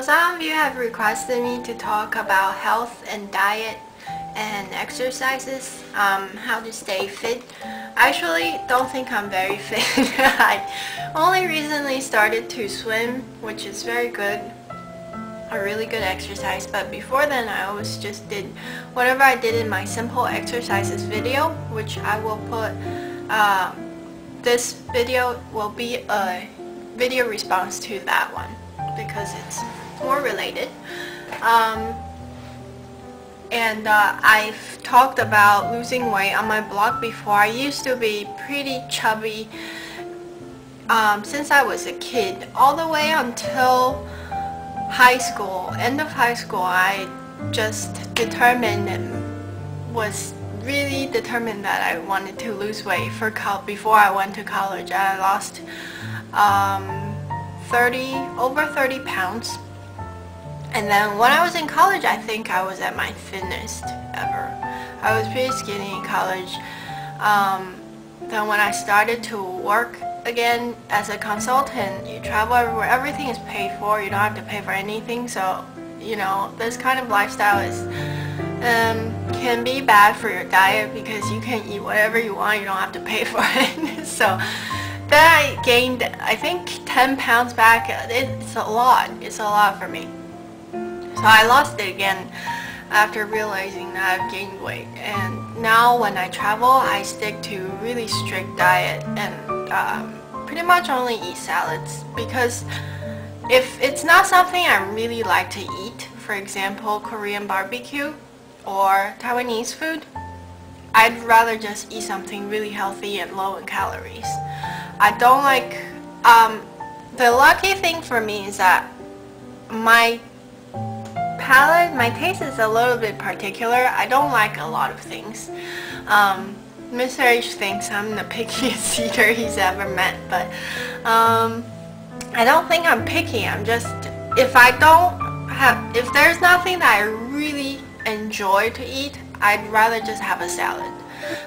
some of you have requested me to talk about health and diet and exercises, how to stay fit. I actually don't think I'm very fit. I only recently started to swim, which is very good, a really good exercise, but before then I always just did whatever I did in my simple exercises video, which I will put, this video will be a video response to that one because it's more related. I've talked about losing weight on my blog before. I used to be pretty chubby since I was a kid, all the way until high school. End of high school, I just determined and was really determined that I wanted to lose weight before I went to college. I lost over 30 pounds. And then when I was in college, I think I was at my thinnest ever. I was pretty skinny in college. Then when I started to work again as a consultant, you travel everywhere, everything is paid for, you don't have to pay for anything. So, you know, this kind of lifestyle can be bad for your diet because you can eat whatever you want, you don't have to pay for it. So then I gained, I think, 10 pounds back. It's a lot for me. So I lost it again after realizing that I've gained weight, and now when I travel I stick to really strict diet and pretty much only eat salads, because if it's not something I really like to eat, for example Korean barbecue or Taiwanese food, I'd rather just eat something really healthy and low in calories. I don't like, the lucky thing for me is that my palate, my taste is a little bit particular. I don't like a lot of things. Mr. H thinks I'm the pickiest eater he's ever met, but I don't think I'm picky. I'm just, if there's nothing that I really enjoy to eat, I'd rather just have a salad.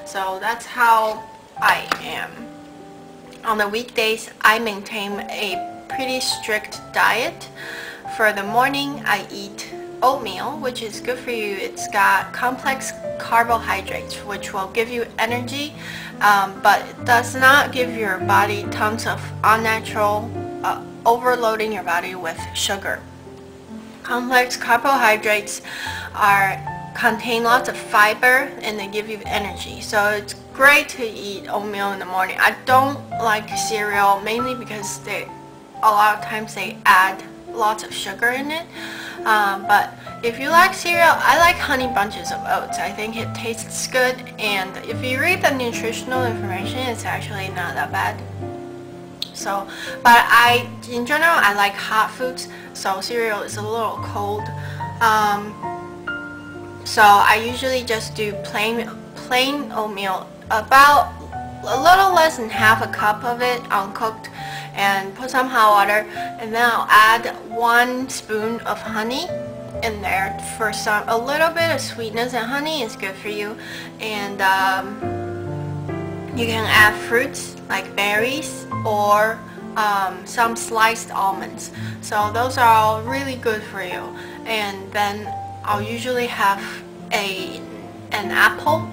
So that's how I am. On the weekdays, I maintain a pretty strict diet. For the morning, I eat oatmeal, which is good for you. It's got complex carbohydrates, which will give you energy, but it does not give your body tons of unnatural, overloading your body with sugar. Complex carbohydrates contain lots of fiber and they give you energy, so it's great to eat oatmeal in the morning. I don't like cereal, mainly because a lot of times they add lots of sugar in it, but if you like cereal, I like Honey Bunches of Oats. I think it tastes good, and if you read the nutritional information, it's actually not that bad. So, but in general, I like hot foods, so cereal is a little cold. So I usually just do plain oatmeal, about a little less than half a cup of it uncooked, and put some hot water, and then I'll add 1 spoon of honey in there for a little bit of sweetness, and honey is good for you. And you can add fruits like berries or some sliced almonds. So those are all really good for you. And then I'll usually have an apple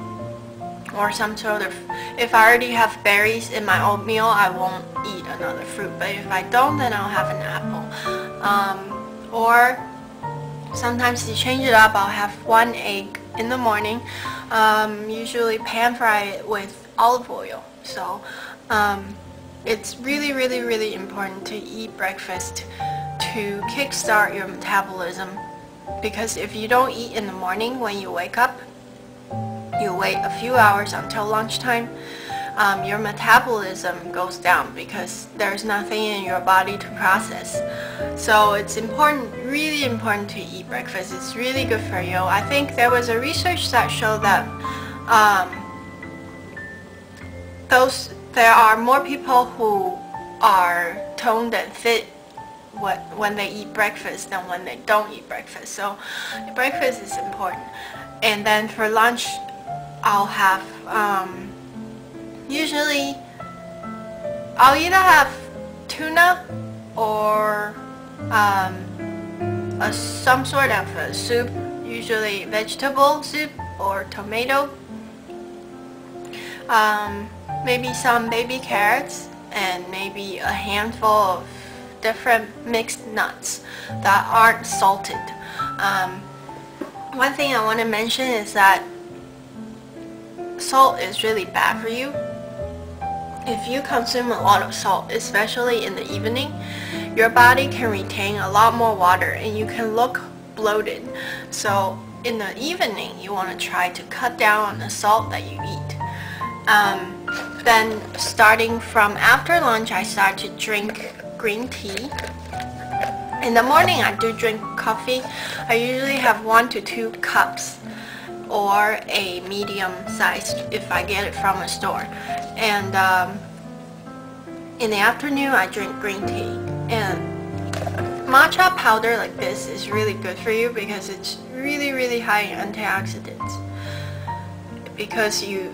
or some sort of, if I already have berries in my oatmeal, I won't eat another fruit, but if I don't, then I'll have an apple. Or sometimes to change it up, I'll have 1 egg in the morning, usually pan fry it with olive oil. So it's really important to eat breakfast to kickstart your metabolism, because if you don't eat in the morning when you wake up, you wait a few hours until lunchtime, your metabolism goes down because there's nothing in your body to process. So it's important, really important to eat breakfast. It's really good for you. I think there was a research that showed that there are more people who are toned and fit when they eat breakfast than when they don't eat breakfast. So breakfast is important. And then for lunch, I'll have usually I'll either have tuna or some sort of a soup, usually vegetable soup or tomato. Maybe some baby carrots and maybe a handful of different mixed nuts that aren't salted. One thing I want to mention is that salt is really bad for you. If you consume a lot of salt, especially in the evening, your body can retain a lot more water and you can look bloated. So in the evening, you want to try to cut down on the salt that you eat. Then starting from after lunch, I start to drink green tea. In the morning, I do drink coffee. I usually have 1 to 2 cups or a medium size if I get it from a store. And in the afternoon, I drink green tea. And matcha powder like this is really good for you because it's really high in antioxidants. Because you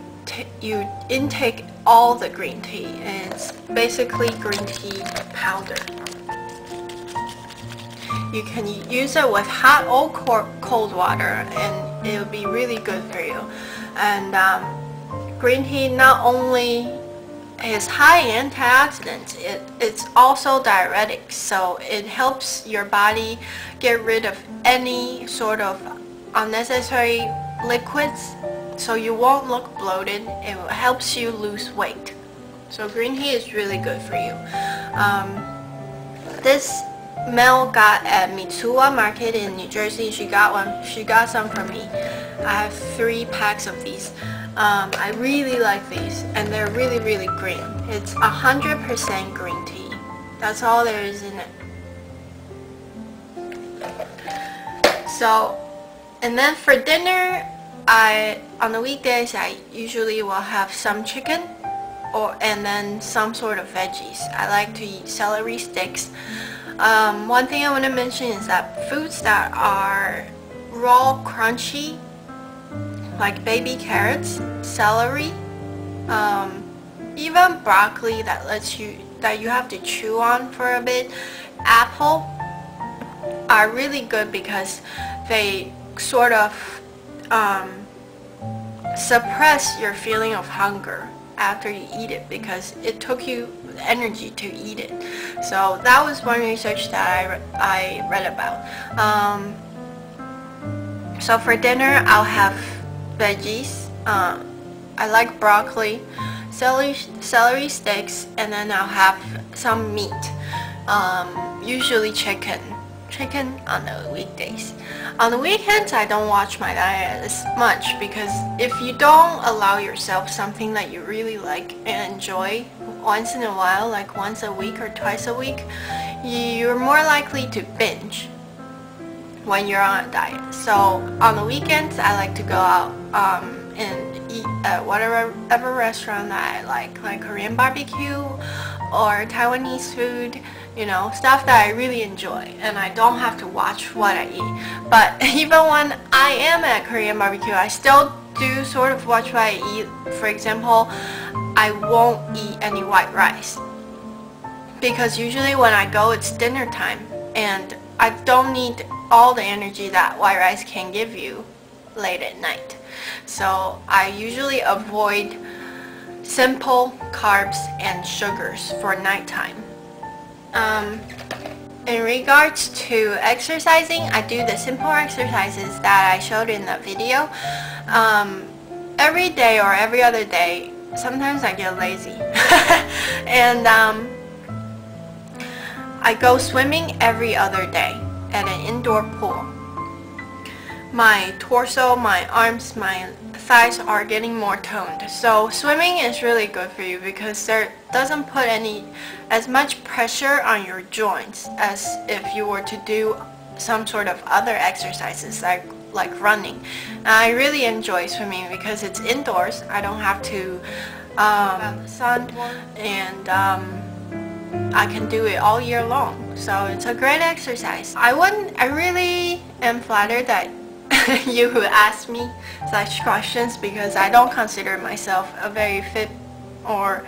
intake all the green tea, and it's basically green tea powder. You can use it with hot or cold water and it'll be really good for you. And green tea not only is high in antioxidants, it's also diuretic, so it helps your body get rid of any sort of unnecessary liquids, so you won't look bloated. It helps you lose weight. So green tea is really good for you. This Mel got at Mitsuwa Market in New Jersey. She got some for me. I have 3 packs of these. I really like these, and they're really green. It's 100% green tea. That's all there is in it. So, and then for dinner, on the weekdays, I usually will have some chicken and then some sort of veggies. I like to eat celery sticks. One thing I want to mention is that foods that are raw crunchy, like baby carrots, celery, even broccoli that you have to chew on for a bit, apple, are really good because they sort of suppress your feeling of hunger after you eat it, because it took you energy to eat it. So that was one research that I read about. So for dinner, I'll have veggies. I like broccoli, celery sticks, and then I'll have some meat, usually chicken on the weekdays. On the weekends, I don't watch my diet as much, because if you don't allow yourself something that you really like and enjoy once in a while, like once a week or twice a week, you're more likely to binge when you're on a diet. So on the weekends, I like to go out and eat at whatever restaurant that I like Korean barbecue or Taiwanese food, you know, stuff that I really enjoy, and I don't have to watch what I eat. But even when I am at Korean barbecue, I still do sort of watch what I eat. For example, I won't eat any white rice, because usually when I go, it's dinner time, and I don't need all the energy that white rice can give you late at night. So I usually avoid simple carbs and sugars for nighttime. In regards to exercising, I do the simple exercises that I showed in the video. Every day or every other day, sometimes I get lazy. And I go swimming every other day at an indoor pool. My torso, my arms, my thighs are getting more toned. So swimming is really good for you because there doesn't put as much pressure on your joints as if you were to do some sort of other exercises like running. And I really enjoy swimming because it's indoors. I don't have to the sun, and I can do it all year long. So it's a great exercise. I really am flattered that you who ask me such questions, because I don't consider myself a very fit or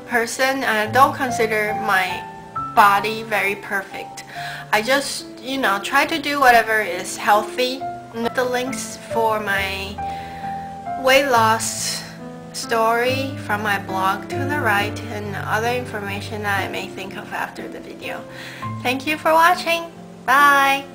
person, and I don't consider my body very perfect. I just, you know, try to do whatever is healthy. The links for my weight loss story from my blog to the right, and other information that I may think of after the video. Thank you for watching. Bye!